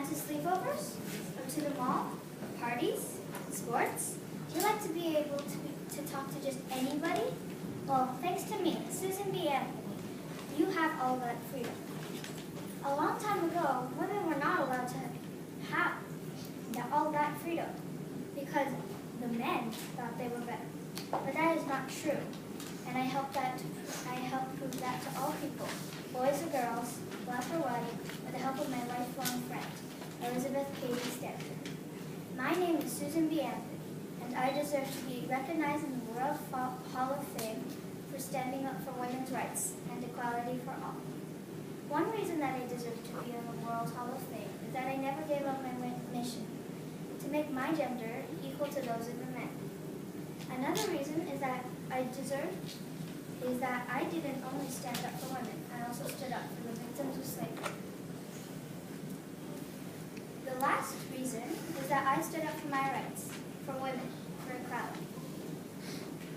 to sleepovers, or to the mall, parties, sports? Do you like to be able to talk to just anybody? Well, thanks to me, Susan B. Anthony, you have all that freedom. A long time ago, women were not allowed to have all that freedom because the men thought they were better. But that is not true, and I help prove that to all people, boys or girls, black or white, with the help of my lifelong friend, Elizabeth Cady Stanton. My name is Susan B. Anthony, and I deserve to be recognized in the World Hall of Fame for standing up for women's rights and equality for all. One reason that I deserve to be in the World Hall of Fame is that I never gave up my mission to make my gender equal to those of the men. Another reason is that I didn't only stand up for women, I also stood up for the victims of slavery. The last reason is that I stood up for my rights, for women, for equality.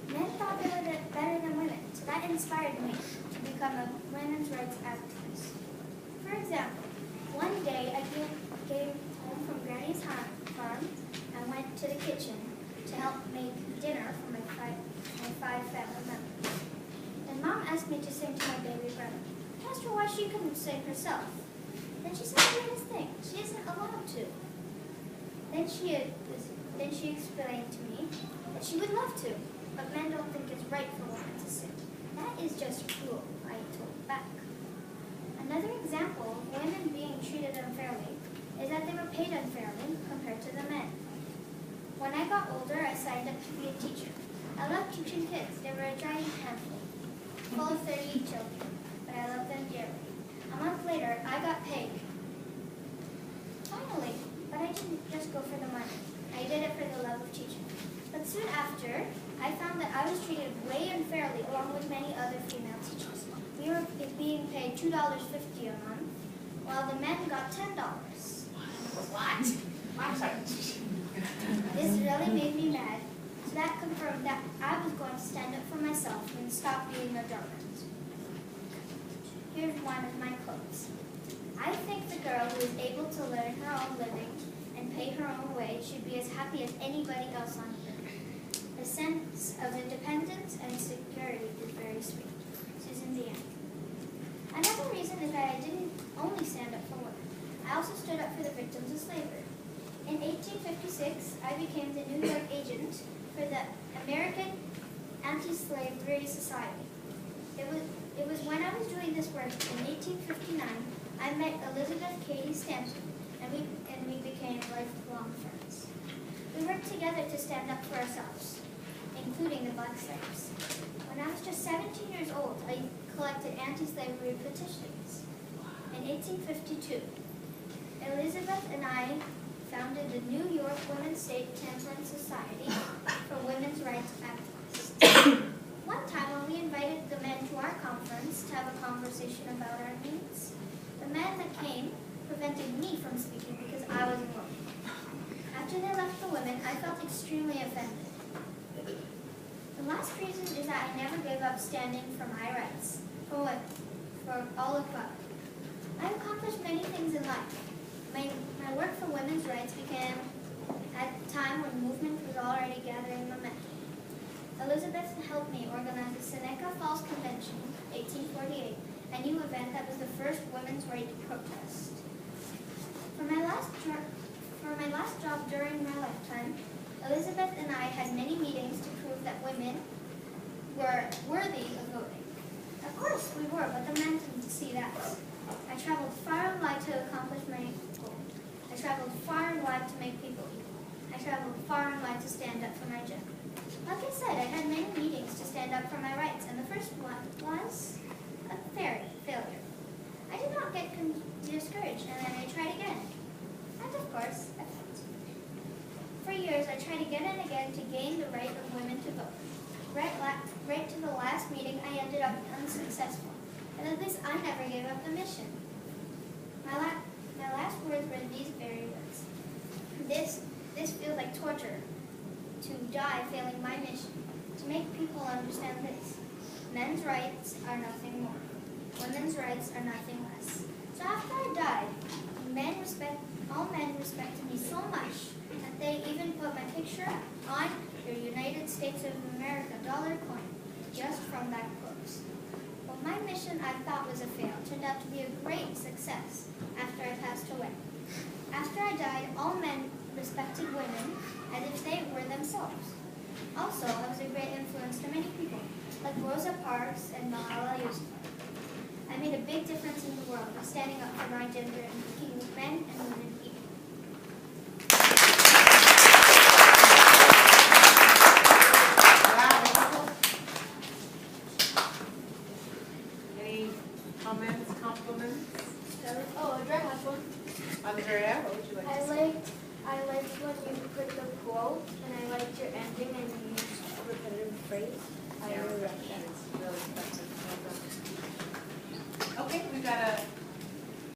Men thought they were better than women, so that inspired me to become a women's rights activist. For example, one day I came home from Granny's farm and went to the kitchen to help make dinner for my five family members. And Mom asked me to sing to my baby brother. I asked her why she couldn't sing herself. Then she said the weirdest thing. She isn't allowed to. Then she explained to me that she would love to, but men don't think it's right for women to sing. That is just cruel, I told back. Another example of women being treated unfairly is that they were paid unfairly compared to the men. When I got older, I signed up to be a teacher. I loved teaching kids. They were a giant handful, full of 30 children, but I loved them dearly. A month later, I got paid. Finally, but I didn't just go for the money. I did it for the love of teaching. But soon after, I found that I was treated way unfairly along with many other female teachers. We were being paid $2.50 a month, while the men got $10. What? This really made me mad, so that confirmed that I was going to stand up for myself and stop being a doormat. Here's one of my quotes. I think the girl who is able to learn her own living and pay her own way should be as happy as anybody else on earth. The sense of independence and security is very sweet. Susan B. Anthony. Another reason is that I didn't only stand up for women. I also stood up for the victims of slavery. In 1856, I became the New York agent for the American Anti-Slavery Society. It was when I was doing this work in 1859, I met Elizabeth Cady Stanton, and we became lifelong friends. We worked together to stand up for ourselves, including the black slaves. When I was just 17 years old, I collected anti-slavery petitions. In 1852, Elizabeth and I founded the New York Women's State Temperance Society for women's rights activists. One time when we invited the men to our conference to have a conversation about our needs, the men that came prevented me from speaking because I was a woman. After they left the women, I felt extremely offended. The last reason is that I never gave up standing for my rights, for women, for all equality. I accomplished many things in life. My work for women's rights began at a time when movement was already gathering momentum. Elizabeth helped me organize the Seneca Falls Convention, 1848, a new event that was the first women's rights protest. For my last job during my lifetime, Elizabeth and I had many meetings to prove that women were worthy of voting. Of course we were, but the men didn't see that. I traveled far and wide to accomplish my goal. I traveled far and wide to make people equal. I traveled far and wide to stand up for my gender. Like I said, I had many meetings to stand up for my rights, and the first one was a failure. I did not get discouraged, and then I tried again. And of course, I failed. For years, I tried again and again to gain the right of women to vote. Right to the last meeting, I ended up unsuccessful. And at least I never gave up the mission. My last words were these very words. This feels like torture, to die failing my mission, to make people understand this. Men's rights are nothing more. Women's rights are nothing less. So after I died, men respect All men respected me so much that they even put my picture on their United States of America dollar coin just from that pose. But my mission I thought was a fail turned out to be a great success after I passed away. After I died, all men respected women as if they were themselves. Also, I was a great influence to many people, like Rosa Parks and Malala Yousafzai. I made a big difference in the world by standing up for my gender and making men and women equal. Any comments, compliments? Oh, Andrea has one. Andrea, what would you like to say? I liked when you put the quote, and I liked your ending, and you used a repetitive phrase. I really liked that. It's really effective. Well done. Okay, we've got a